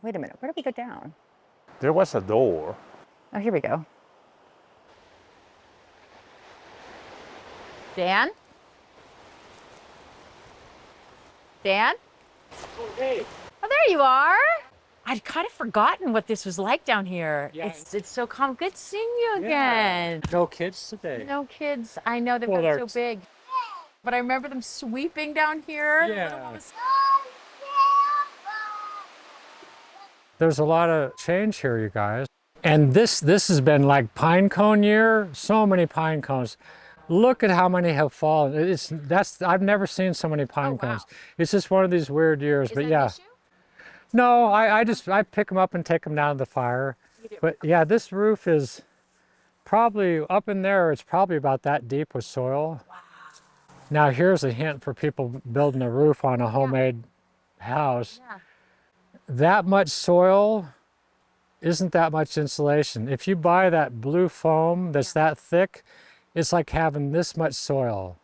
Wait a minute, where do we go down? There was a door. Oh, here we go. Dan? Dan? Oh, hey. Oh, there you are. I'd kind of forgotten what this was like down here. Yeah. It's so calm. Good seeing you again. No kids today. No kids. I know they've Well, gotten so big. But I remember them sweeping down here. Yeah. There's a lot of change here, you guys. And this has been like pine cone year. So many pine cones. Look at how many have fallen. I've never seen so many pine cones. It's just one of these weird years. But yeah. No, I pick them up and take them down to the fire. But yeah, this roof is probably up in there. It's probably about that deep with soil. Wow. Now here's a hint for people building a roof on a homemade house. Yeah. That much soil isn't that much insulation. If you buy that blue foam that's that thick, it's like having this much soil.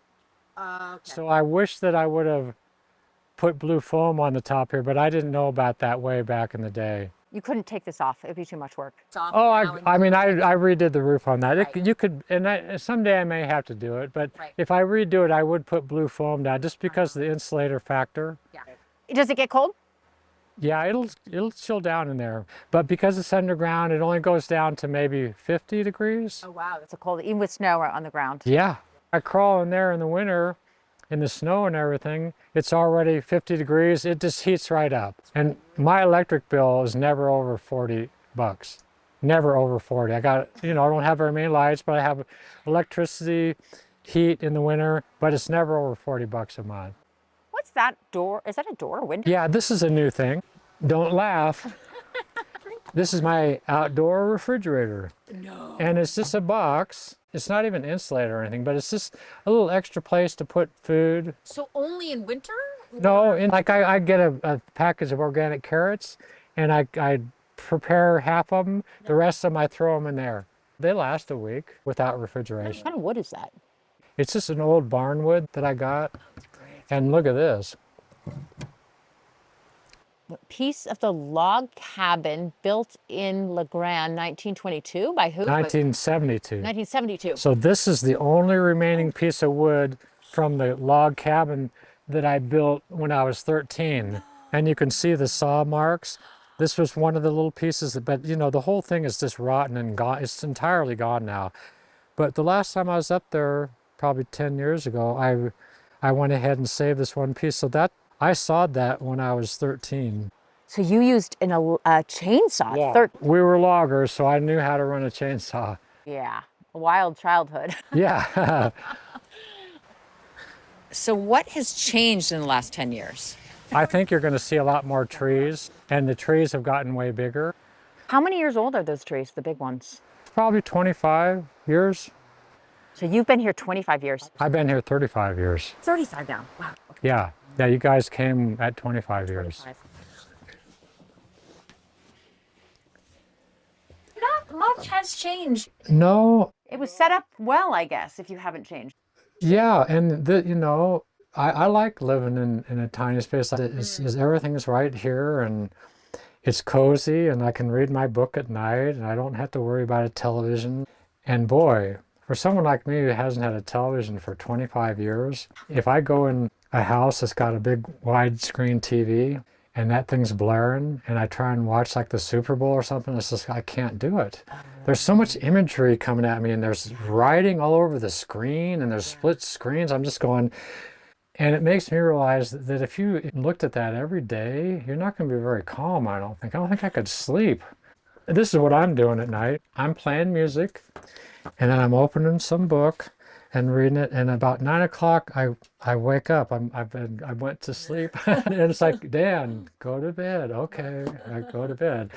Okay. So I wish that I would have put blue foam on the top here, but I didn't know about that way back in the day. You couldn't take this off. It'd be too much work. Oh, I mean, I redid the roof on that. Right. You could, and someday I may have to do it, but if I redo it, I would put blue foam down just because of the insulator factor. Yeah. Does it get cold? Yeah, it'll chill down in there. But because it's underground, it only goes down to maybe 50 degrees. Oh, wow. That's a cold, even with snow on the ground. Yeah. I crawl in there in the winter, in the snow and everything. It's already 50 degrees. It just heats right up. And my electric bill is never over 40 bucks. Never over 40. I got, I don't have very many lights, but I have electricity, heat in the winter, but it's never over 40 bucks a month. What's that door? Is that a door or window? Yeah, this is a new thing. Don't laugh. This is my outdoor refrigerator. No. And it's just a box. It's not even insulated or anything, but it's just a little extra place to put food. So only in winter? No, like I get a package of organic carrots and I prepare half of them. No. The rest of them I throw them in there. They last a week without refrigeration. What kind of wood is that? It's just an old barn wood that I got. And look at this. A piece of the log cabin built in La Grande, 1922. By who? 1972. 1972. So this is the only remaining piece of wood from the log cabin that I built when I was 13. And you can see the saw marks. This was one of the little pieces, but the whole thing is just rotten and gone. It's entirely gone now. But the last time I was up there, probably 10 years ago, I went ahead and saved this one piece. So that I sawed that when I was 13. So you used a chainsaw? Yeah. We were loggers, so I knew how to run a chainsaw. Yeah, a wild childhood. Yeah. So what has changed in the last 10 years? I think you're going to see a lot more trees, and the trees have gotten way bigger. How many years old are those trees, the big ones? Probably 25 years. So you've been here 25 years? I've been here 35 years. 35 now, wow. Okay. Yeah, you guys came at 25 years. 25. Not much has changed. No. It was set up well, I guess, if you haven't changed. Yeah, and I like living in a tiny space. Everything's right here, and it's cozy, and I can read my book at night, and I don't have to worry about a television. And boy, for someone like me who hasn't had a television for 25 years, if I go in a house that's got a big widescreen TV and that thing's blaring and I try and watch like the Super Bowl or something, it's just, I can't do it. There's so much imagery coming at me and there's writing all over the screen and there's split screens. I'm just going, and it makes me realize that if you looked at that every day, you're not going to be very calm, I don't think. I don't think I could sleep. This is what I'm doing at night. I'm playing music. And then I'm opening some book and reading it. And about 9 o'clock, I wake up. I went to sleep. And it's like, Dan, go to bed. Okay, I go to bed.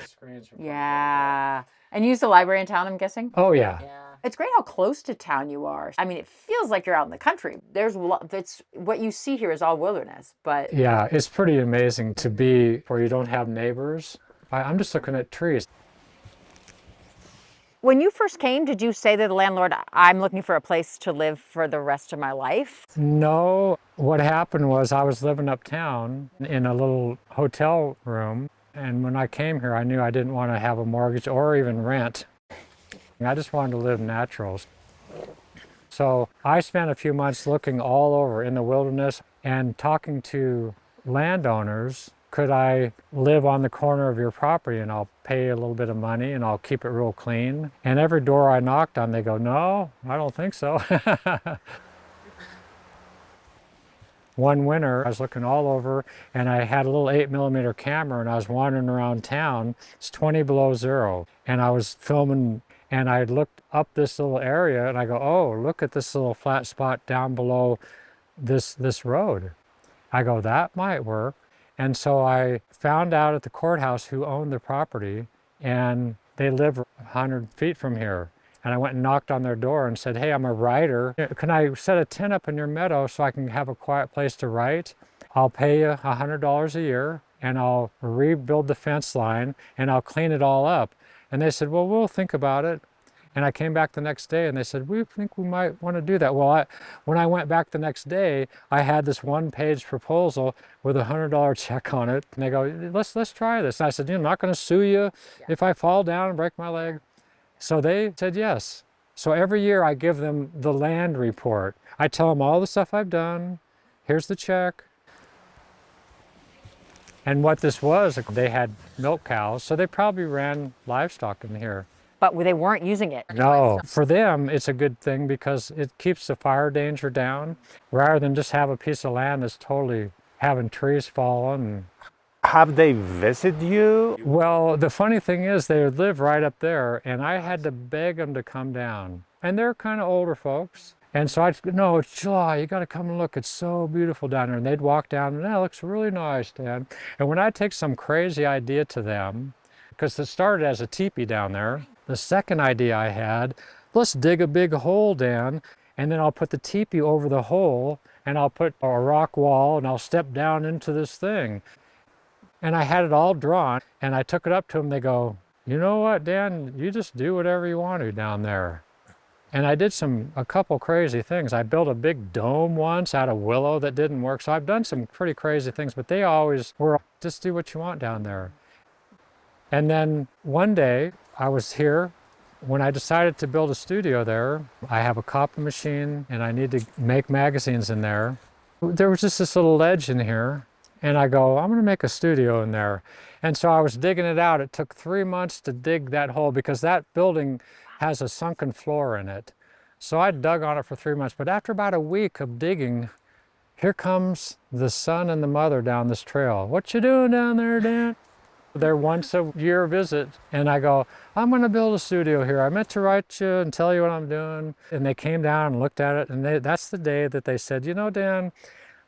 Yeah. And you use the library in town, I'm guessing? Oh, yeah. It's great how close to town you are. I mean, it feels like you're out in the country. It's what you see here is all wilderness, but... Yeah, it's pretty amazing to be where you don't have neighbors. I'm just looking at trees. When you first came, did you say to the landlord, I'm looking for a place to live for the rest of my life? No. What happened was I was living uptown in a little hotel room And when I came here, I knew I didn't want to have a mortgage or even rent. I just wanted to live natural. So I spent a few months looking all over in the wilderness and talking to landowners. Could I live on the corner of your property and I'll pay a little bit of money and I'll keep it real clean? And every door I knocked on, they go, no, I don't think so. One winter, I was looking all over and I had a little 8mm camera and I was wandering around town. It's 20 below zero. And I was filming and I looked up this little area and I go, oh, look at this little flat spot down below this road. I go, that might work. And so I found out at the courthouse who owned the property, and they live 100 feet from here. And I went and knocked on their door and said, hey, I'm a writer. Can I set a tent up in your meadow so I can have a quiet place to write? I'll pay you $100 a year and I'll rebuild the fence line and I'll clean it all up. And they said, well, we'll think about it. And I came back the next day and they said, we think we might want to do that. Well, when I went back the next day, I had this one-page proposal with a $100 check on it. And they go, let's try this. And I said, I'm not going to sue you if I fall down and break my leg. So they said yes. So every year I give them the land report. I tell them all the stuff I've done. Here's the check. And what this was, they had milk cows, so they probably ran livestock in here. But they weren't using it. No, for them it's a good thing because it keeps the fire danger down rather than just have a piece of land that's totally having trees falling. Have they visited you? Well, the funny thing is they live right up there and I had to beg them to come down. And they're kind of older folks. And so I'd go, no, it's July, you got to come and look, it's so beautiful down there. And they'd walk down and that looks really nice, Dad. And when I take some crazy idea to them, because it started as a teepee down there, the second idea I had, let's dig a big hole, Dan, and then I'll put the teepee over the hole and I'll put a rock wall and I'll step down into this thing. And I had it all drawn and I took it up to them. They go, you know what, Dan, you just do whatever you want to down there. And I did a couple crazy things. I built a big dome once out of willow that didn't work. So I've done some pretty crazy things, but they always were, just do what you want down there. And then one day I was here when I decided to build a studio there. I have a copy machine and I need to make magazines in there. There was just this little ledge in here and I go, I'm going to make a studio in there. And so I was digging it out. It took 3 months to dig that hole because that building has a sunken floor in it. So I dug on it for 3 months. But after about a week of digging, here comes the son and the mother down this trail. What you doing down there, Dan? They're once a year visit and I go, I'm going to build a studio here. I meant to write you and tell you what I'm doing. And they came down and looked at it and that's the day that they said, you know, Dan,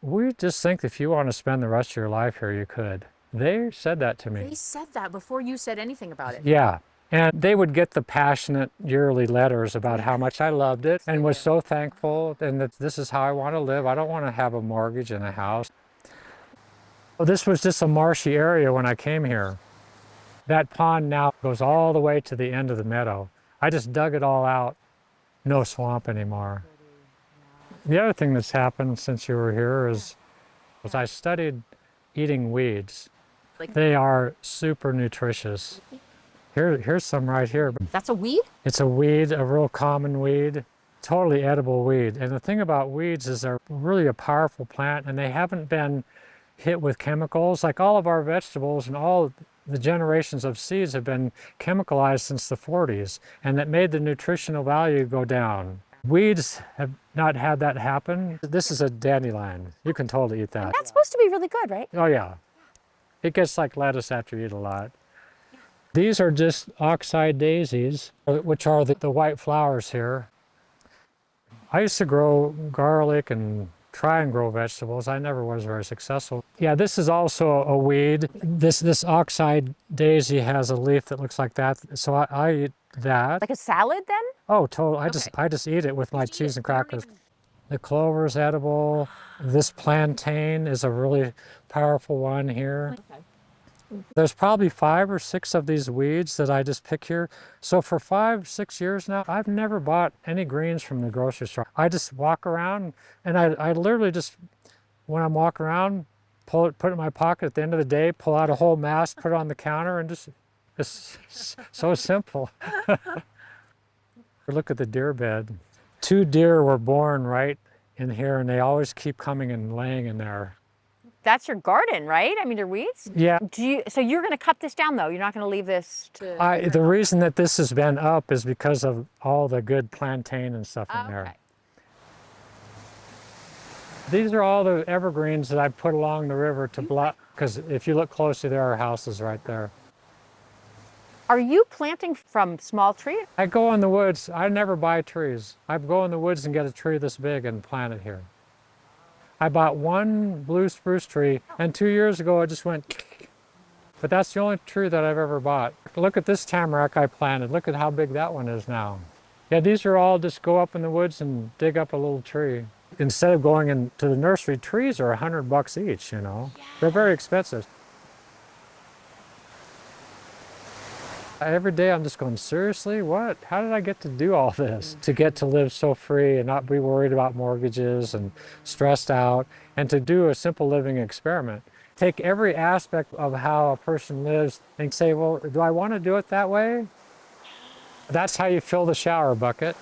we just think if you want to spend the rest of your life here, you could. They said that to me. They said that before you said anything about it. Yeah. And they would get the passionate yearly letters about how much I loved it and was so thankful and that this is how I want to live. I don't want to have a mortgage and a house. Well, this was just a marshy area when I came here. That pond now goes all the way to the end of the meadow. I just dug it all out. No swamp anymore. The other thing that's happened since you were here is I studied eating weeds. They are super nutritious. Here's some right here. That's a weed? It's a weed, a real common weed, totally edible weed. And the thing about weeds is they're really a powerful plant and they haven't been hit with chemicals. Like all of our vegetables and all the generations of seeds have been chemicalized since the 40s, and that made the nutritional value go down. Weeds have not had that happen. This is a dandelion. You can totally eat that. And that's supposed to be really good, right? Oh yeah. It gets like lettuce after you eat a lot. These are just oxeye daisies, which are the white flowers here. I used to grow garlic and try and grow vegetables. I never was very successful. Yeah, this is also a weed. This oxeye daisy has a leaf that looks like that, so I eat that. Like a salad then? Oh, totally. I just eat it with my cheese and crackers. The clover is edible. This plantain is a really powerful one here. Okay. There's probably 5 or 6 of these weeds that I just pick here. So for 5, 6 years now, I've never bought any greens from the grocery store. I just walk around and I literally just, when I'm walking around, pull it, put it in my pocket at the end of the day, pull out a whole mass, put it on the counter, and just, it's so simple. Look at the deer bed. 2 deer were born right in here, and they always keep coming and laying in there. That's your garden, right? I mean, your weeds? Yeah. So you're going to cut this down, though? You're not going to leave this to... The reason that this has been up is because of all the good plantain and stuff in there. These are all the evergreens that I put along the river to block, because if you look closely, there are houses right there. Are you planting from small trees? I go in the woods. I never buy trees. I go in the woods and get a tree this big and plant it here. I bought 1 blue spruce tree, and 2 years ago it just went, but that's the only tree that I've ever bought. Look at this tamarack I planted. Look at how big that one is now. Yeah, these are all just go up in the woods and dig up a little tree. Instead of going into the nursery, trees are $100 each, you know. Yeah. They're very expensive. Every day I'm just going, seriously, what? How did I get to do all this? To get to live so free and not be worried about mortgages and stressed out, and to do a simple living experiment. Take every aspect of how a person lives and say, well, do I want to do it that way? That's how you fill the shower bucket.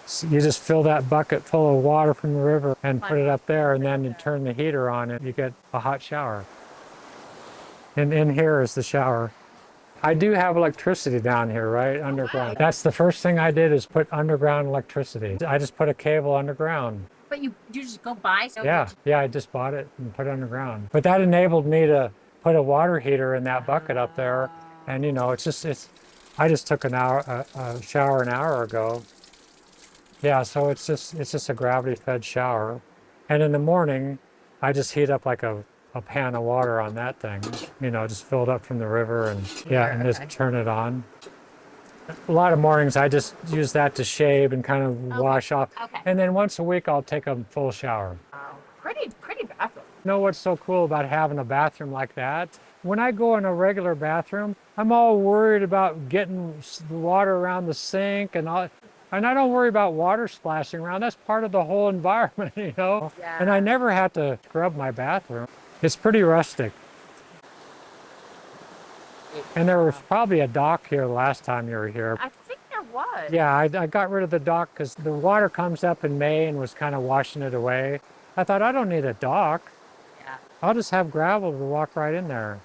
So you just fill that bucket full of water from the river and put it up there, and then you turn the heater on and you get a hot shower. And in here is the shower. I do have electricity down here, right, underground. That's the first thing I did, is put underground electricity. I just put a cable underground. But you just go buy? So Yeah, I just bought it and put it underground. But that enabled me to put a water heater in that bucket up there. And you know, I just took a shower an hour ago. Yeah, so it's just a gravity-fed shower. And in the morning, I just heat up like a pan of water on that thing, you know, just fill it up from the river and and just turn it on. A lot of mornings I just use that to shave and kind of wash off. Okay. And then once a week I'll take a full shower. Wow. Pretty bathroom. You know what's so cool about having a bathroom like that? When I go in a regular bathroom, I'm all worried about getting the water around the sink and all. And I don't worry about water splashing around. That's part of the whole environment, you know? Yeah. And I never had to scrub my bathroom. It's pretty rustic. And there was probably a dock here the last time you were here. I think there was. Yeah, I got rid of the dock because the water comes up in May and was kind of washing it away. I thought, I don't need a dock. Yeah. I'll just have gravel to walk right in there.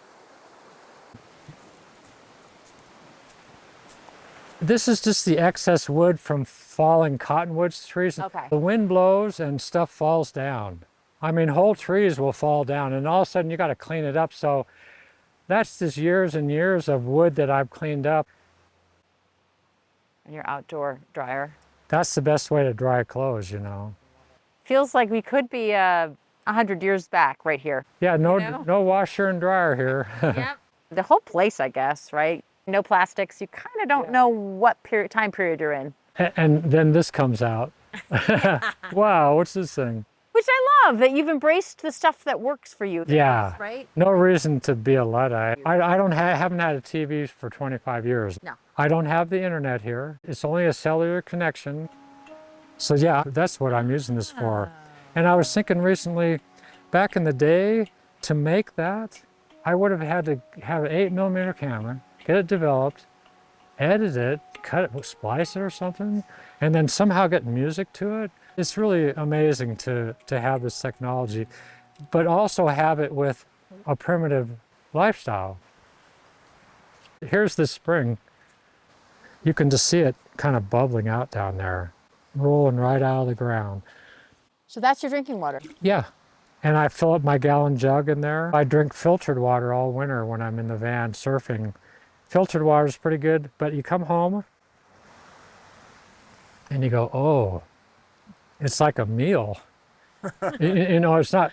This is just the excess wood from falling cottonwoods trees. Okay. The wind blows and stuff falls down. I mean, whole trees will fall down, and all of a sudden you got to clean it up. So that's just years and years of wood that I've cleaned up. And your outdoor dryer. That's the best way to dry clothes, you know. Feels like we could be 100 years back right here. Yeah, no washer and dryer here. Yep. The whole place, I guess, right? No plastics. You kind of don't know what time period you're in. And then this comes out. Wow, what's this thing? Which I love, that you've embraced the stuff that works for you. Yeah, right? No reason to be a Luddite. I haven't had a TV for 25 years. No. I don't have the internet here. It's only a cellular connection. So yeah, that's what I'm using this for. And I was thinking recently, back in the day, to make that, I would have had to have an 8mm camera, get it developed, edit it, cut it, splice it or something, and then somehow get music to it. It's really amazing to have this technology, but also have it with a primitive lifestyle. Here's the spring. You can just see it kind of bubbling out down there, rolling right out of the ground. So that's your drinking water? Yeah. And I fill up my gallon jug in there. I drink filtered water all winter when I'm in the van surfing. Filtered water is pretty good, but you come home and you go, oh, it's like a meal. You know, it's not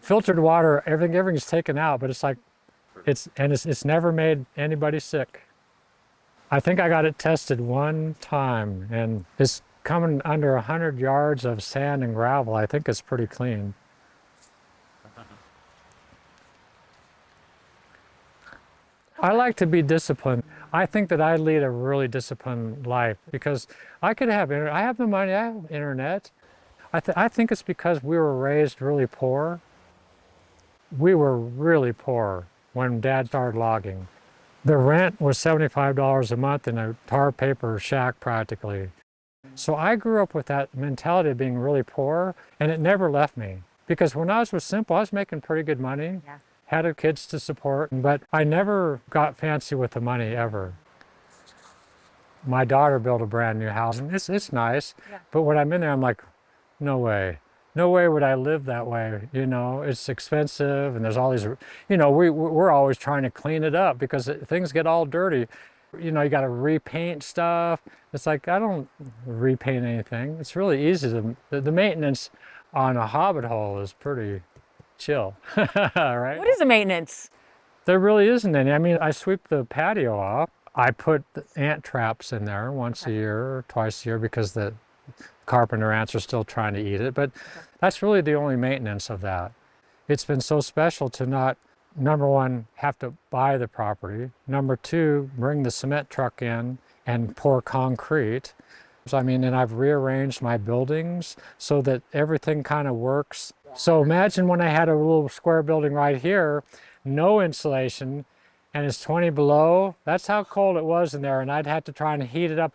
filtered water, everything's taken out, but it's like, it's never made anybody sick. I think I got it tested one time, and it's coming under 100 yards of sand and gravel. I think it's pretty clean. I like to be disciplined. I think that I lead a really disciplined life because I have the money, I have internet. I think it's because we were raised really poor. We were really poor when Dad started logging. The rent was $75 a month in a tar paper shack practically. So I grew up with that mentality of being really poor, and it never left me. Because when I was simple, I was making pretty good money, Yeah. had kids to support, but I never got fancy with the money ever. My daughter built a brand new house, and it's nice, Yeah. but when I'm in there, I'm like, no way. No way would I live that way. You know, it's expensive, and there's all these, you know, we're always trying to clean it up because things get all dirty. You know, you got to repaint stuff. It's like, I don't repaint anything. It's really easy to, the maintenance on a hobbit hole is pretty chill, right? What is the maintenance? There really isn't any. I mean, I sweep the patio off. I put the ant traps in there once a year or twice a year because the carpenter ants are still trying to eat it. But that's really the only maintenance of that. It's been so special to not, number one, have to buy the property. Number two, bring the cement truck in and pour concrete. So, I mean, and I've rearranged my buildings so that everything kind of works. So imagine when I had a little square building right here, no insulation, and it's 20 below. That's how cold it was in there, and I'd have to try and heat it up.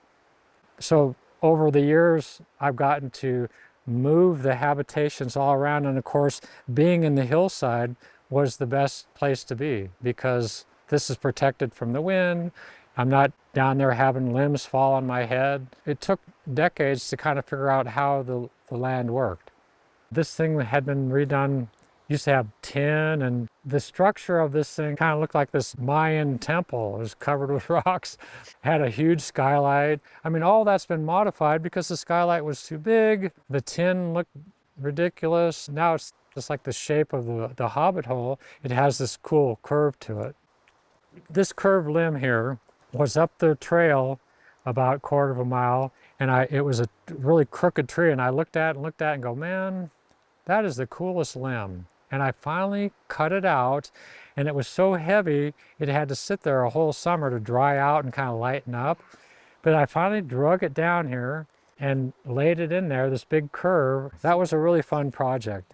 So over the years, I've gotten to move the habitations all around, and of course, being in the hillside was the best place to be because this is protected from the wind. I'm not down there having limbs fall on my head. It took decades to kind of figure out how the land worked. This thing had been redone, used to have tin, and the structure of this thing kind of looked like this Mayan temple. It was covered with rocks, had a huge skylight. I mean, all that's been modified because the skylight was too big. The tin looked ridiculous. Now it's just like the shape of the hobbit hole. It has this cool curve to it. This curved limb here was up the trail about a quarter of a mile, and it was a really crooked tree, and I looked at and go, man, that is the coolest limb. And I finally cut it out, and it was so heavy it had to sit there a whole summer to dry out and kind of lighten up. But I finally drug it down here and laid it in there, this big curve. That was a really fun project.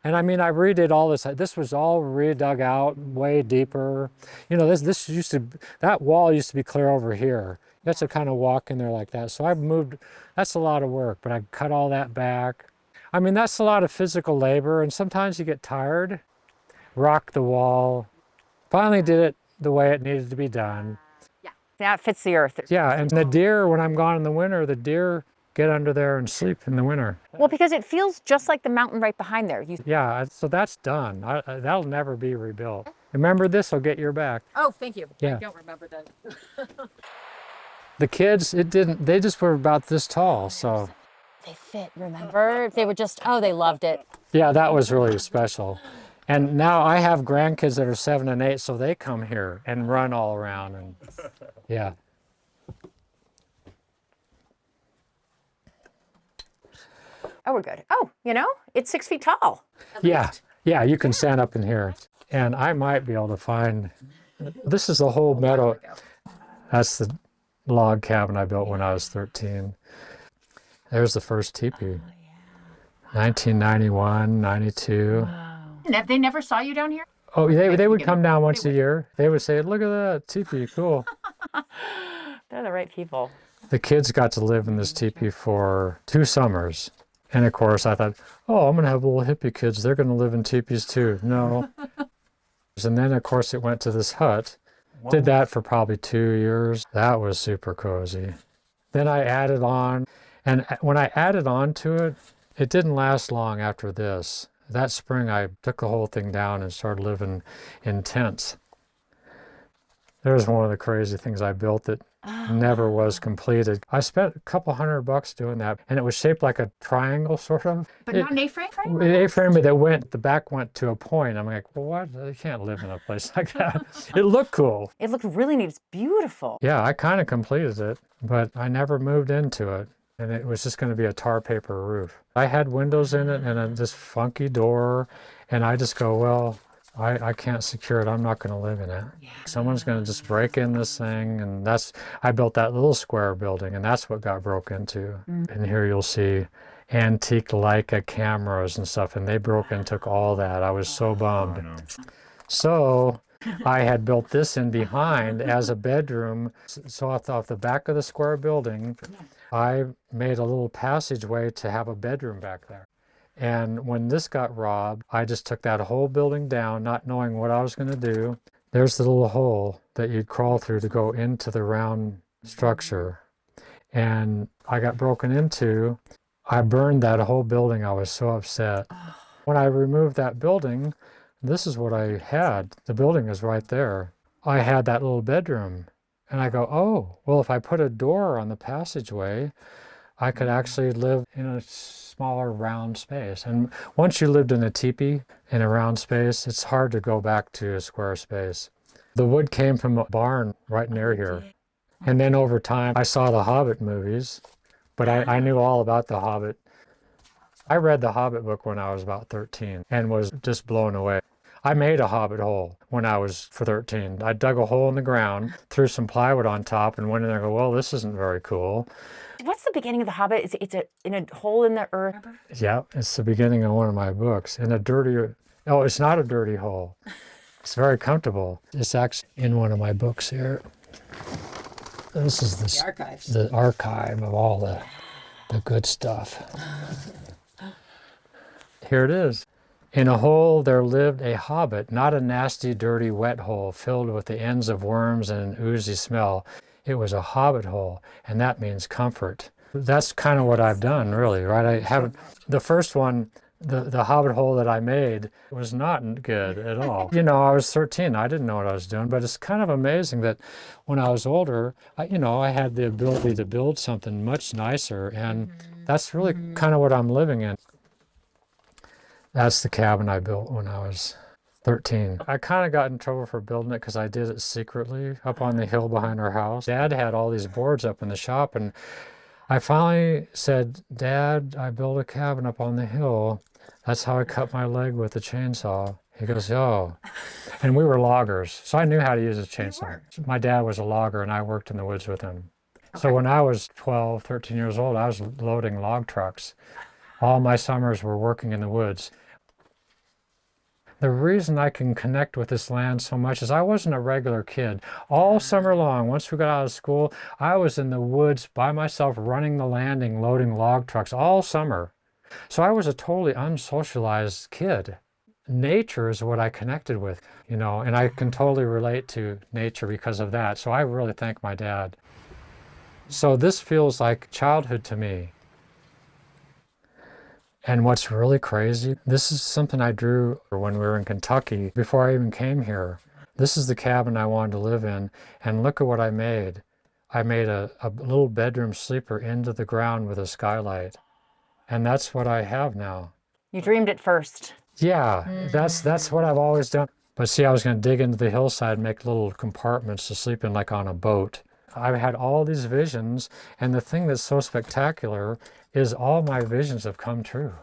And I mean, I redid all this. This was all redug out way deeper. You know, this used to, that wall used to be clear over here. You have to kind of walk in there like that. So I've moved, that's a lot of work, but I cut all that back. I mean, that's a lot of physical labor, and sometimes you get tired. Rock the wall. Finally did it the way it needed to be done. Yeah. Now it fits the earth. Yeah, and the deer, when I'm gone in the winter, the deer get under there and sleep in the winter. Well, because it feels just like the mountain right behind there. Yeah, so that's done. That'll never be rebuilt. Remember, this will get your back. Oh, thank you. Yeah. I don't remember that. The kids, they just were about this tall, so. They fit, remember? They were just, oh, they loved it. Yeah, that was really special. And now I have grandkids that are 7 and 8, so they come here and run all around, and yeah. Oh, we're good. Oh, you know, it's 6 feet tall. Yeah, yeah, you can stand up in here. And I might be able to find, this is the whole meadow. That's the log cabin I built when I was 13. There's the first teepee. 1991, 92. Wow. They never saw you down here? Oh, they would come down once a year. They would say, look at that teepee, cool. They're the right people. The kids got to live in this teepee for 2 summers. And of course I thought, oh, I'm gonna have little hippie kids. They're gonna live in teepees too. No. And then of course it went to this hut. Did that for probably 2 years. That was super cozy. Then I added on, and when I added on to it, it didn't last long after this. That spring I took the whole thing down and started living in tents. There's one of the crazy things I built that never was completed. I spent a couple $100 doing that, and it was shaped like a triangle, sort of. But not an A-frame? An A-frame that the back went to a point. I'm like, well, what? You can't live in a place like that. It looked cool. It looked really neat. It's beautiful. Yeah, I kind of completed it, but I never moved into it. And it was just going to be a tar paper roof. I had windows in it and this funky door, and I just go, well, I can't secure it. I'm not going to live in it. Yeah. Someone's going to just break in this thing, and I built that little square building, and that's what got broke into. And here you'll see antique Leica cameras and stuff, and they broke and took all that. I was so bummed. So I had built this in behind as a bedroom. So off the back of the square building, I made a little passageway to have a bedroom back there. And when this got robbed, I just took that whole building down, not knowing what I was going to do. There's the little hole that you'd crawl through to go into the round structure. And I got broken into. I burned that whole building. I was so upset. When I removed that building, this is what I had. The building is right there. I had that little bedroom. And I go, oh, well, if I put a door on the passageway, I could actually live in a smaller round space. And once you lived in a teepee in a round space, it's hard to go back to a square space. The wood came from a barn right near here. And then over time, I saw the Hobbit movies, but I knew all about the Hobbit. I read the Hobbit book when I was about 13 and was just blown away. I made a Hobbit hole when I was 13. I dug a hole in the ground, threw some plywood on top, and went in there and go, well, this isn't very cool. What's the beginning of the Hobbit? It's in a hole in the earth. Yeah, it's the beginning of one of my books. Oh, it's not a dirty hole. It's very comfortable. It's actually in one of my books here. This is The archives. the archive of all the good stuff. Here it is. In a hole there lived a hobbit, not a nasty, dirty, wet hole filled with the ends of worms and an oozy smell. It was a hobbit hole, and that means comfort. That's kind of what I've done, really, right? I haven't. The first one, the hobbit hole that I made was not good at all. You know, I was 13. I didn't know what I was doing, but it's kind of amazing that when I was older, I had the ability to build something much nicer, and that's really kind of what I'm living in. That's the cabin I built when I was 13. I kind of got in trouble for building it because I did it secretly up on the hill behind our house. Dad had all these boards up in the shop, and I finally said, Dad, I built a cabin up on the hill. That's how I cut my leg with the chainsaw. He goes, oh. And we were loggers, so I knew how to use a chainsaw. My dad was a logger, and I worked in the woods with him. Okay. So when I was 12, 13 years old, I was loading log trucks. All my summers were working in the woods. The reason I can connect with this land so much is I wasn't a regular kid. All summer long, once we got out of school, I was in the woods by myself running the landing, loading log trucks all summer. So I was a totally unsocialized kid. Nature is what I connected with, and I can totally relate to nature because of that. So I really thank my dad. So this feels like childhood to me. And what's really crazy, this is something I drew when we were in Kentucky before I even came here. This is the cabin I wanted to live in, and look at what I made. I made a little bedroom sleeper into the ground with a skylight, and that's what I have now. You dreamed it first. Yeah, that's what I've always done. But see, I was going to dig into the hillside and make little compartments to sleep in like on a boat. I've had all these visions, and the thing that's so spectacular is all my visions have come true.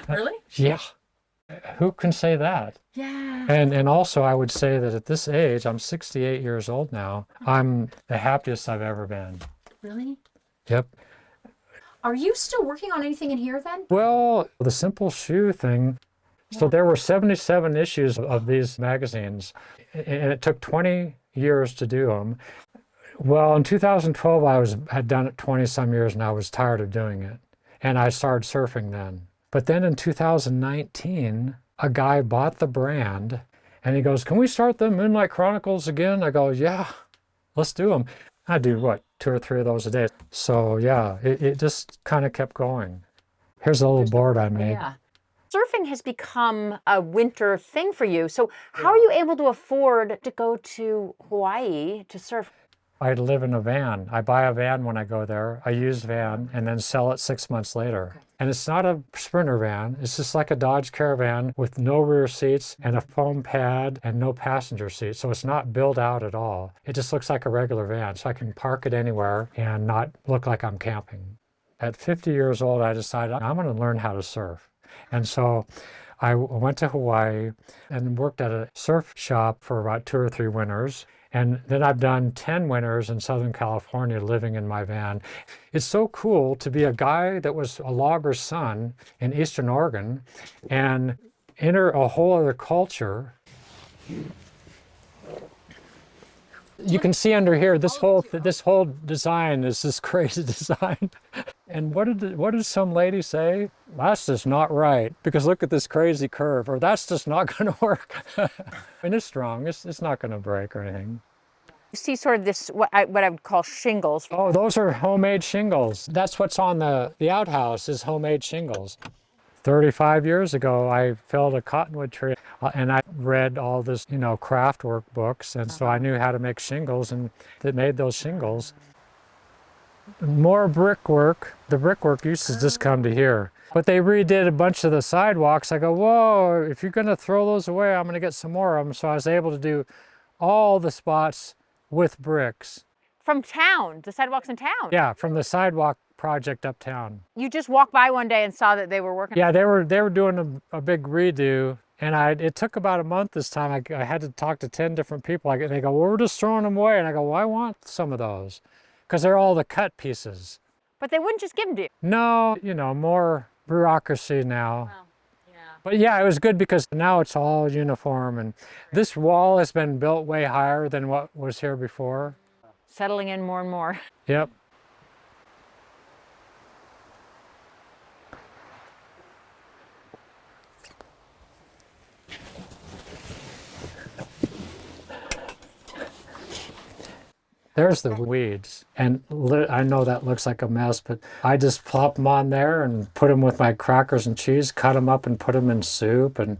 Really? Yeah. Who can say that? Yeah. And also I would say that at this age, I'm 68 years old now, I'm the happiest I've ever been. Really? Yep. Are you still working on anything in here then? Well, the Simple Shoe thing. Yeah. So there were 77 issues of these magazines, and it took 20 years to do them. Well, in 2012, I had done it 20 some years, and I was tired of doing it. And I started surfing then. But then in 2019, a guy bought the brand, and he goes, can we start the Moonlight Chronicles again? I go, yeah, let's do them. I do, 2 or 3 of those a day. So yeah, it just kind of kept going. Here's a little board I made. Yeah. Surfing has become a winter thing for you. So how are you able to afford to go to Hawaii to surf? I live in a van. I buy a van when I go there, a used van, and then sell it 6 months later. And it's not a Sprinter van. It's just like a Dodge Caravan with no rear seats and a foam pad and no passenger seat. So it's not built out at all. It just looks like a regular van. So I can park it anywhere and not look like I'm camping. At 50 years old, I decided I'm going to learn how to surf. And so I went to Hawaii and worked at a surf shop for about 2 or 3 winters. And then I've done 10 winters in Southern California living in my van. It's so cool to be a guy that was a logger's son in Eastern Oregon and enter a whole other culture. You can see under here, this whole design is this crazy design. And what did some lady say? That's just not right, because look at this crazy curve, or that's just not going to work. And it's strong. It's not going to break or anything. You see sort of this, what I would call shingles. Oh, those are homemade shingles. That's what's on the outhouse is homemade shingles. 35 years ago, I felled a cottonwood tree and I read all this, craft work books. And so I knew how to make shingles and that made those shingles. More brickwork. The brickwork used to just come to here. But they redid a bunch of the sidewalks. I go, whoa, if you're going to throw those away, I'm going to get some more of them. So I was able to do all the spots with bricks. From town, the sidewalks in town? Yeah, from the sidewalk project uptown. You just walked by one day and saw that they were working? Yeah, they were doing a big redo. And it took about a month this time. I had to talk to 10 different people. They go, well, we're just throwing them away. And I go, well, I want some of those. Because they're all the cut pieces. But they wouldn't just give them to you? No, more bureaucracy now. Well, yeah. But yeah, it was good because now it's all uniform. And this wall has been built way higher than what was here before. Settling in more and more. Yep. There's the weeds, and I know that looks like a mess, but I just plop them on there and put them with my crackers and cheese, cut them up and put them in soup, and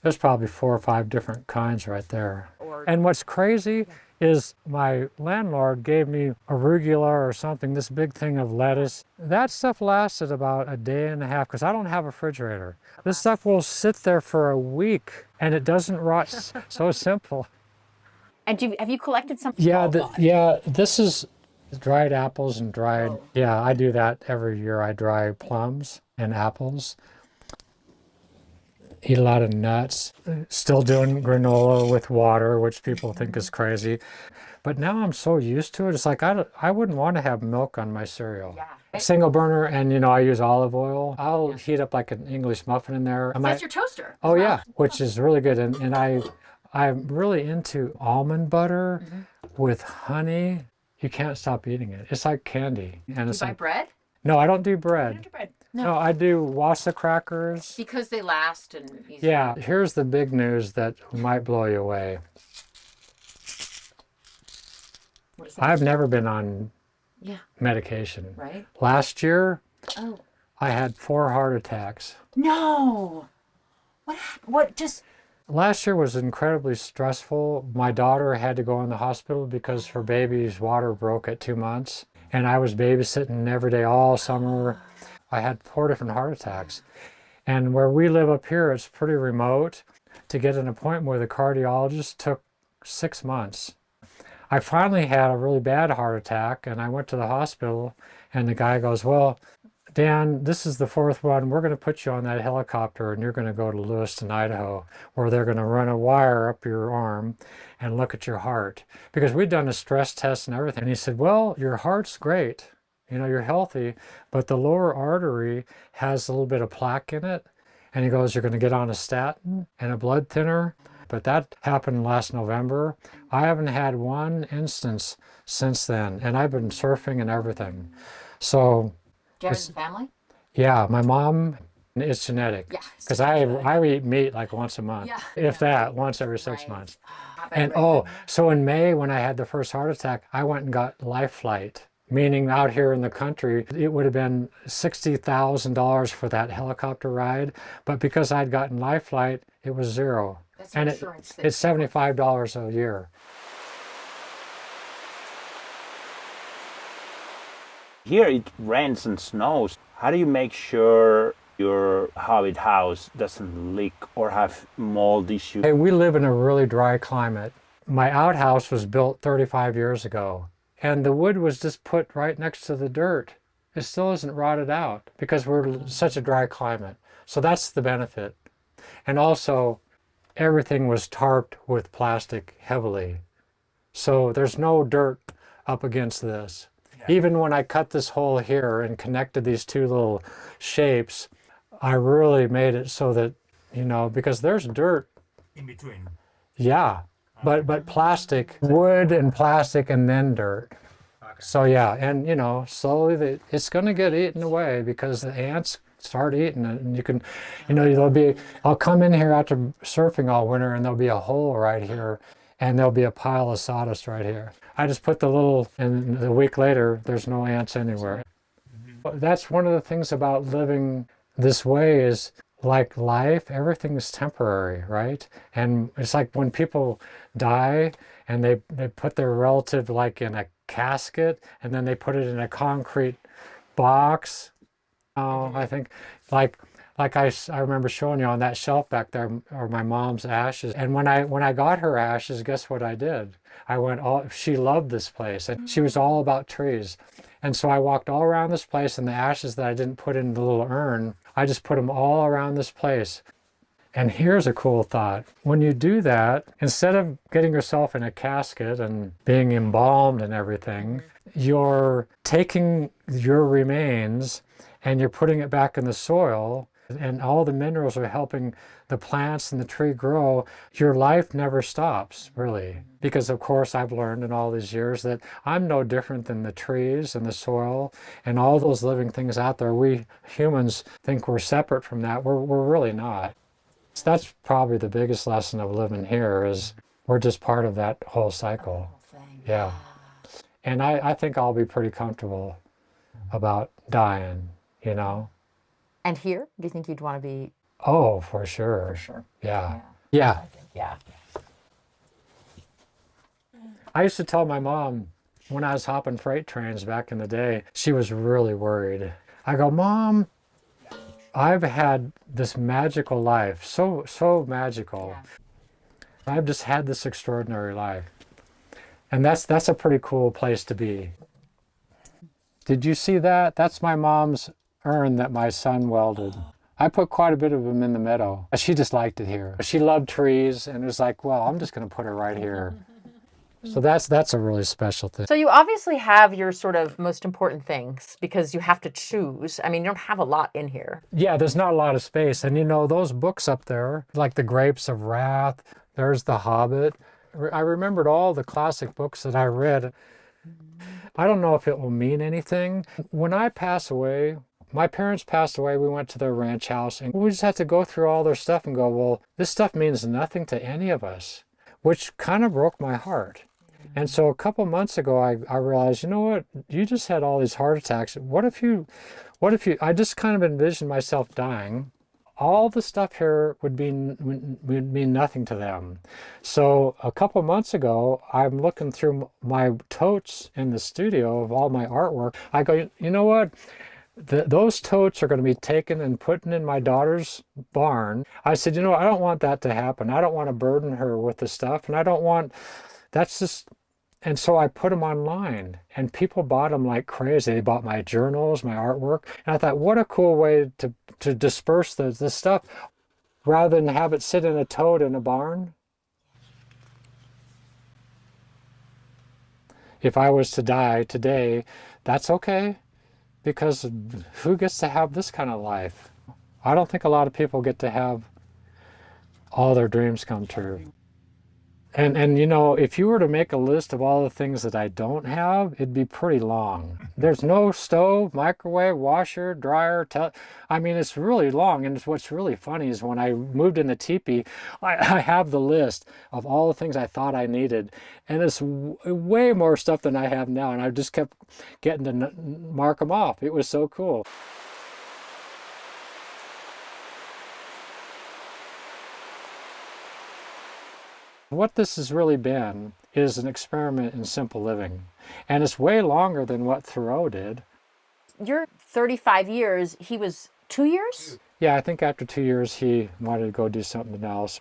there's probably 4 or 5 different kinds right there. And what's crazy is my landlord gave me arugula or something, this big thing of lettuce. That stuff lasted about a day and a half because I don't have a refrigerator. This stuff will sit there for a week and it doesn't rot. So simple. And have you collected some? Yeah, this is dried apples and dried, yeah, I do that every year. I dry plums and apples. Eat a lot of nuts. Still doing granola with water, which people think is crazy. But now I'm so used to it. It's like I wouldn't want to have milk on my cereal. Yeah. Single burner, and I use olive oil. I'll heat up like an English muffin in there. That's your toaster. Oh yeah, which is really good. And I'm really into almond butter with honey. You can't stop eating it. It's like candy. And Do you buy bread? No, I don't do bread. You don't do bread. No, I do wassa crackers. Because they last and easy. Yeah, here's the big news that might blow you away. What is that? I've never been on Yeah. medication. Right? Last year, Oh. I had 4 heart attacks. No. What happened? What just... Last year was incredibly stressful. My daughter had to go in the hospital because her baby's water broke at 2 months. And I was babysitting every day all summer. I had 4 different heart attacks. And where we live up here, it's pretty remote. To get an appointment with a cardiologist took 6 months. I finally had a really bad heart attack and I went to the hospital and the guy goes, well, Dan, this is the 4th one. We're going to put you on that helicopter and you're going to go to Lewiston, Idaho, where they're going to run a wire up your arm and look at your heart. Because we'd done a stress test and everything. And he said, well, your heart's great. You're healthy, but the lower artery has a little bit of plaque in it. And he goes, you're going to get on a statin and a blood thinner. But that happened last November. I haven't had one instance since then. And I've been surfing and everything. So... Do you have it in the family? Yeah, my mom, it's genetic. Yeah. Because I eat meat like once a month. Yeah. If that, once every 6 months. And So in May when I had the first heart attack, I went and got life flight. Meaning out here in the country, it would have been $60,000 for that helicopter ride. But because I'd gotten life flight, it was $0. That's and insurance thing. it's $75 a year. Here it rains and snows. How do you make sure your hobbit house doesn't leak or have mold issues? Hey, we live in a really dry climate. My outhouse was built 35 years ago, and the wood was just put right next to the dirt. It still isn't rotted out because we're such a dry climate. So that's the benefit. And also, everything was tarped with plastic heavily. So there's no dirt up against this. Even when I cut this hole here and connected these two little shapes, I really made it so that, because there's dirt. In between. Yeah, but plastic, wood and plastic and then dirt. So yeah, and slowly it's going to get eaten away because the ants start eating it, and you can, I'll come in here after surfing all winter and there'll be a hole right here and there'll be a pile of sawdust right here. I just put and a week later, there's no ants anywhere. That's one of the things about living this way is, like life, everything is temporary, right? And it's like when people die and they put their relative like in a casket and then they put it in a concrete box. I think like I remember showing you on that shelf back there are my mom's ashes. And when I got her ashes, guess what I did? I went she loved this place and she was all about trees. And so I walked all around this place, and the ashes that I didn't put in the little urn, I just put them all around this place. And here's a cool thought. When you do that, instead of getting yourself in a casket and being embalmed and everything, you're taking your remains and you're putting it back in the soil, and all the minerals are helping the plants and the tree grow. Your life never stops, really. Because of course I've learned in all these years that I'm no different than the trees and the soil and all those living things out there. We humans think we're separate from that. We're really not. That's probably the biggest lesson of living here is we're just part of that whole cycle. Yeah. And I think I'll be pretty comfortable about dying, And here, do you think you'd want to be? Oh, for sure. For sure. Yeah. Yeah. Yeah. I used to tell my mom when I was hopping freight trains back in the day, she was really worried. I go, Mom, I've had this magical life, so magical. Yeah. I've just had this extraordinary life. And that's a pretty cool place to be. Did you see that? That's my mom's urn that my son welded. I put quite a bit of them in the meadow. She just liked it here. She loved trees and it was like, well, I'm just going to put her right here. So that's a really special thing. So you obviously have your sort of most important things because you have to choose. I mean, you don't have a lot in here. Yeah, there's not a lot of space. And those books up there, like The Grapes of Wrath, there's The Hobbit. I remembered all the classic books that I read. I don't know if it will mean anything. When I pass away, my parents passed away, we went to their ranch house, and we just had to go through all their stuff and go, well, this stuff means nothing to any of us, which kind of broke my heart. And so a couple months ago, I realized, you know what, you just had all these heart attacks. What if you, I just kind of envisioned myself dying. All the stuff here would mean nothing to them. So a couple months ago, I'm looking through my totes in the studio of all my artwork. I go, you know what? Those totes are going to be taken and put in my daughter's barn. I said, I don't want that to happen. I don't want to burden her with the stuff. And I don't want, that's just, and so I put them online and people bought them like crazy. They bought my journals, my artwork. And I thought, what a cool way to disperse the stuff rather than have it sit in a tote in a barn. If I was to die today, that's okay. Because who gets to have this kind of life? I don't think a lot of people get to have all their dreams come true. And if you were to make a list of all the things that I don't have, it'd be pretty long. There's no stove, microwave, washer, dryer. I mean, it's really long. And what's really funny is when I moved in the teepee, I have the list of all the things I thought I needed. And it's way more stuff than I have now. And I just kept getting to mark them off. It was so cool. What this has really been is an experiment in simple living. And it's way longer than what Thoreau did. You're 35 years. He was 2 years? Yeah, I think after 2 years, he wanted to go do something else.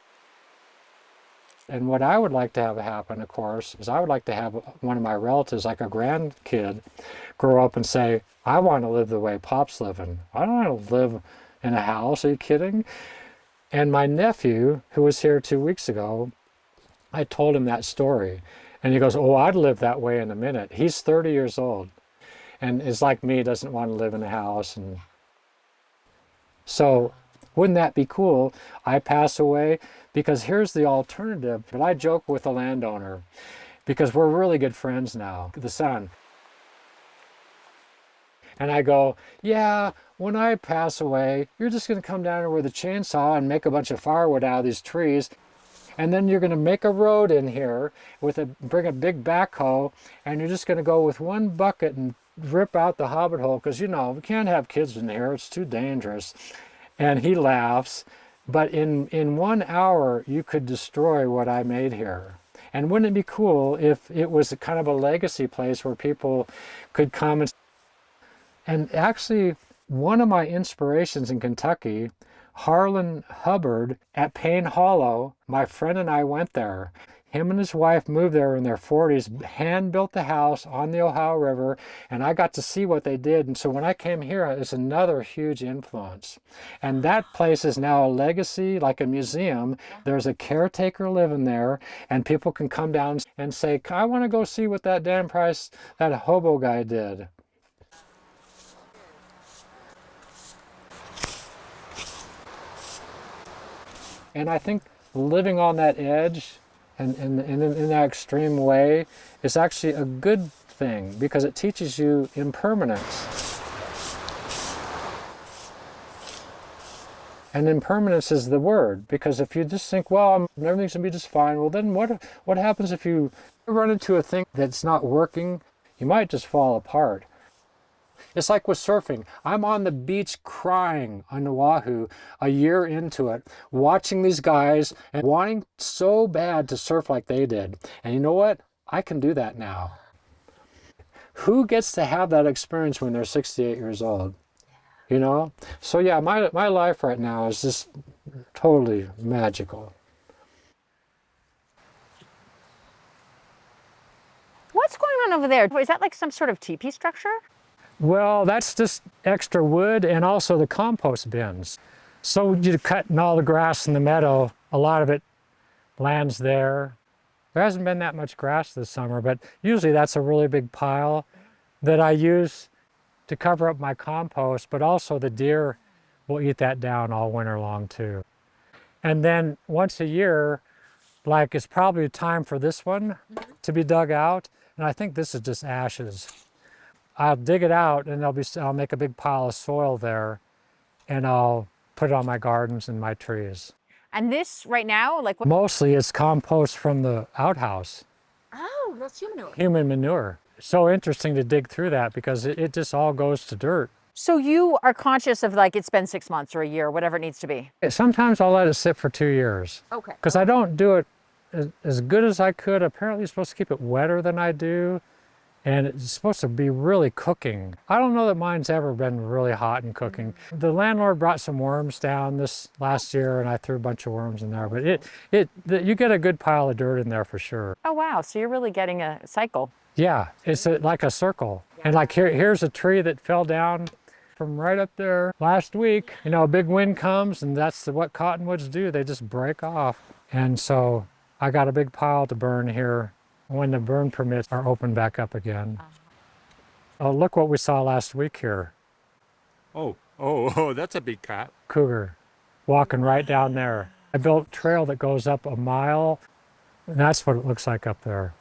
And what I would like to have happen, of course, is I would like to have one of my relatives, like a grandkid, grow up and say, I want to live the way Pop's living. I don't want to live in a house. Are you kidding? And my nephew, who was here 2 weeks ago, I told him that story. And he goes, oh, I'd live that way in a minute. He's 30 years old and is like me, doesn't want to live in a house. And so wouldn't that be cool? I pass away, because here's the alternative. But I joke with the landowner, because we're really good friends now, the son. And I go, yeah, when I pass away, you're just going to come down here with a chainsaw and make a bunch of firewood out of these trees. And then you're going to make a road in here bring a big backhoe, and you're just going to go with one bucket and rip out the hobbit hole, because, you know, we can't have kids in here. It's too dangerous. And he laughs. But in 1 hour, you could destroy what I made here. And wouldn't it be cool if it was a kind of a legacy place where people could come and actually, one of my inspirations in Kentucky, Harlan Hubbard at Payne Hollow, my friend and I went there. Him and his wife moved there in their 40s, hand-built the house on the Ohio River, and I got to see what they did. And so when I came here, it's another huge influence. And that place is now a legacy, like a museum. There's a caretaker living there, and people can come down and say, I want to go see what that Dan Price, that hobo guy did. And I think living on that edge and in that extreme way is actually a good thing, because it teaches you impermanence. And impermanence is the word, because if you just think, well, everything's going to be just fine, well, then what happens if you run into a thing that's not working? You might just fall apart. It's like with surfing. I'm on the beach crying on Oahu a year into it, watching these guys and wanting so bad to surf like they did. And you know what? I can do that now. Who gets to have that experience when they're 68 years old? You know? So yeah, my life right now is just totally magical. What's going on over there? Is that like some sort of teepee structure? Well, that's just extra wood and also the compost bins. So you're cutting all the grass in the meadow, a lot of it lands there. There hasn't been that much grass this summer, but usually that's a really big pile that I use to cover up my compost, but also the deer will eat that down all winter long too. And then once a year, like it's probably time for this one to be dug out, and I think this is just ashes. I'll dig it out and I'll make a big pile of soil there, and I'll put it on my gardens and my trees. And this right now, like what? Mostly it's compost from the outhouse. Oh, that's human manure. Human manure. So interesting to dig through that, because it just all goes to dirt. So you are conscious of, like, it's been 6 months or a year, whatever it needs to be. Sometimes I'll let it sit for 2 years. Okay. Because I don't do it as good as I could. Apparently you're supposed to keep it wetter than I do. And it's supposed to be really cooking. I don't know that mine's ever been really hot and cooking. The landlord brought some worms down this last year, and I threw a bunch of worms in there. But you get a good pile of dirt in there for sure. Oh, wow. So you're really getting a cycle. Yeah, it's like a circle. And like here's a tree that fell down from right up there last week. You know, a big wind comes, and that's what cottonwoods do. They just break off. And so I got a big pile to burn here when the burn permits are opened back up again. Oh, look what we saw last week here. Oh, that's a big cat. Cougar walking right down there. I built a trail that goes up a mile, and that's what it looks like up there.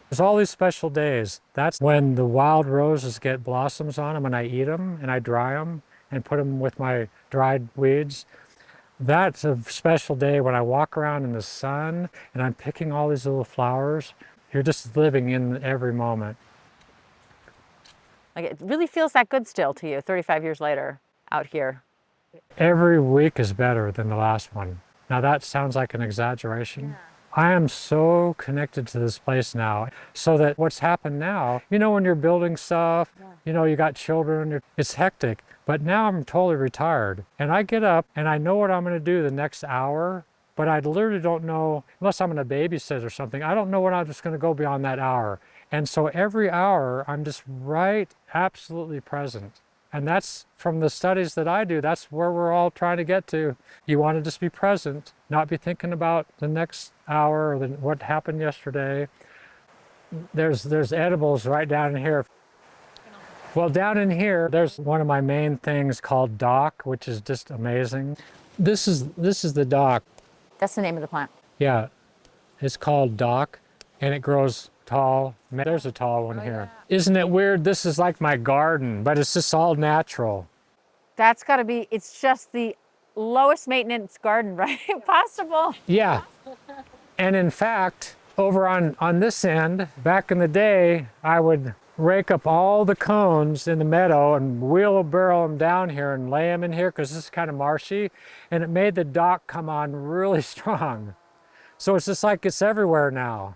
There's all these special days. That's when the wild roses get blossoms on them, and I eat them and I dry them and put them with my dried weeds. That's a special day when I walk around in the sun and I'm picking all these little flowers. You're just living in every moment. Like, it really feels that good still to you 35 years later out here. Every week is better than the last one. Now that sounds like an exaggeration. I am so connected to this place now, so that what's happened now, you know, when you're building stuff, you know, you got children, it's hectic. But now I'm totally retired, and I get up and I know what I'm going to do the next hour, but I literally don't know, unless I'm going to babysit or something, I don't know when I'm just going to go beyond that hour. And so every hour I'm just right, absolutely present. And that's from the studies that I do, that's where we're all trying to get to. You want to just be present, not be thinking about the next hour or what happened yesterday. there's edibles right down in here. Well, down in here, there's one of my main things called dock, which is just amazing. This is the dock. That's the name of the plant. Yeah, it's called dock, and it grows tall. There's a tall one here. Isn't it weird? This is like my garden, but it's just all natural. That's got to be, it's just the lowest maintenance garden, right? Possible. Yeah, and in fact, over on this end, back in the day, I would rake up all the cones in the meadow and wheelbarrow them down here and lay them in here because this is kind of marshy, and it made the dock come on really strong. So it's just like it's everywhere now.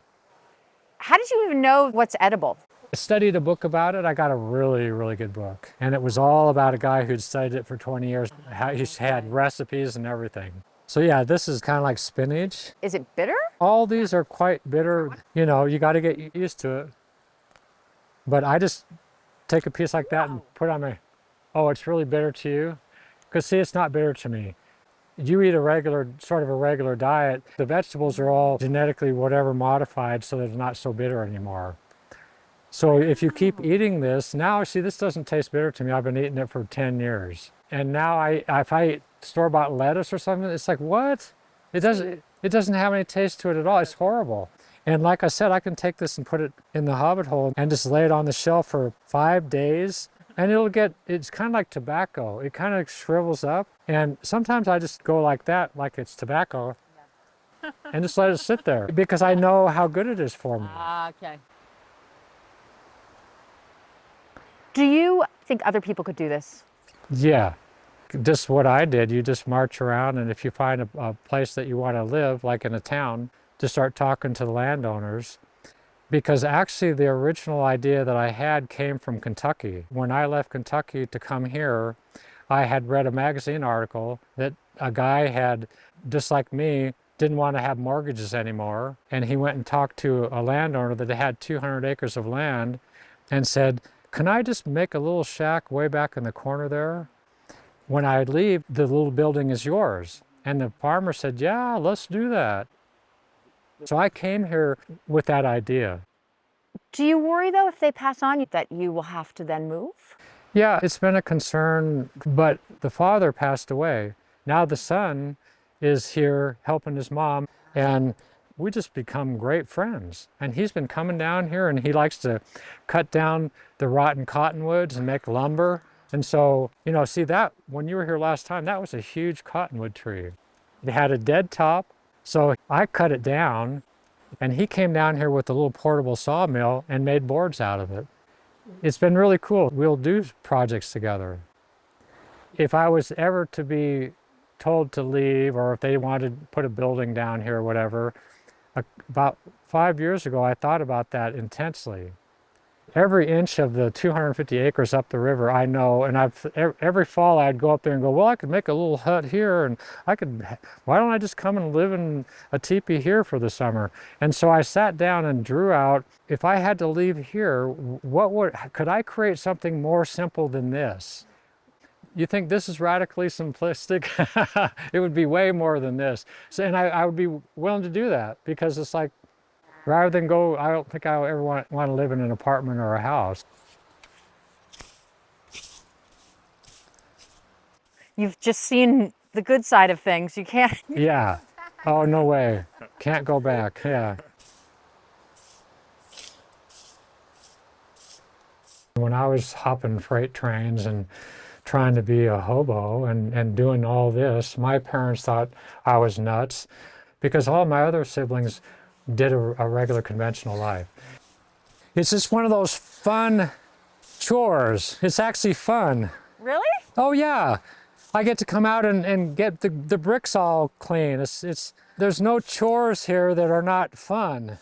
How did you even know what's edible? I studied a book about it. I got a really, really good book. And it was all about a guy who'd studied it for 20 years. He had recipes and everything. So yeah, this is kind of like spinach. Is it bitter? All these are quite bitter. You know, you got to get used to it. But I just take a piece like that and put on my, oh, it's really bitter to you? Because see, it's not bitter to me. You eat a regular, sort of a regular diet, the vegetables are all genetically whatever modified so they're not so bitter anymore. So if you keep eating this, now see, this doesn't taste bitter to me. I've been eating it for 10 years. And now if I eat store-bought lettuce or something, it's like, what? It doesn't have any taste to it at all. It's horrible. And like I said, I can take this and put it in the hobbit hole and just lay it on the shelf for 5 days. And it's kind of like tobacco. It kind of shrivels up. And sometimes I just go like that, like it's tobacco, and just let it sit there because I know how good it is for me. Okay. Do you think other people could do this? Yeah, just what I did. You just march around, and if you find a place that you want to live, like in a town, just start talking to the landowners. Because actually the original idea that I had came from Kentucky. When I left Kentucky to come here, I had read a magazine article that a guy had, just like me, didn't want to have mortgages anymore. And he went and talked to a landowner that had 200 acres of land and said, can I just make a little shack way back in the corner there? When I leave, the little building is yours. And the farmer said, yeah, let's do that. So I came here with that idea. Do you worry, though, if they pass on that you will have to then move? Yeah, it's been a concern, but the father passed away. Now the son is here helping his mom, and we just become great friends. And he's been coming down here, and he likes to cut down the rotten cottonwoods and make lumber. And so, you know, see that, when you were here last time, that was a huge cottonwood tree. It had a dead top. So I cut it down, and he came down here with a little portable sawmill and made boards out of it. It's been really cool. We'll do projects together. If I was ever to be told to leave, or if they wanted to put a building down here or whatever, about 5 years ago, I thought about that intensely. Every inch of the 250 acres up the river, I know, and every fall I'd go up there and go, well, I could make a little hut here, and why don't I just come and live in a teepee here for the summer? And so I sat down and drew out, if I had to leave here, could I create something more simple than this? You think this is radically simplistic? It would be way more than this. So, and I would be willing to do that because it's like, rather than go, I don't think I ever want to live in an apartment or a house. You've just seen the good side of things. You can't. Yeah. Oh, no way. Can't go back. Yeah. When I was hopping freight trains and trying to be a hobo and doing all this, my parents thought I was nuts because all my other siblings did a regular conventional life. It's just one of those fun chores. It's actually fun. Really? Oh yeah. I get to come out and get the bricks all clean. There's no chores here that are not fun.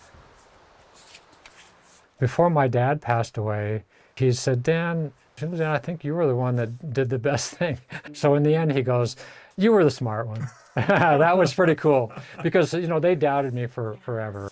Before my dad passed away, he said, Dan, I think you were the one that did the best thing. So in the end, he goes, you were the smart one. That was pretty cool because, you know, they doubted me for forever.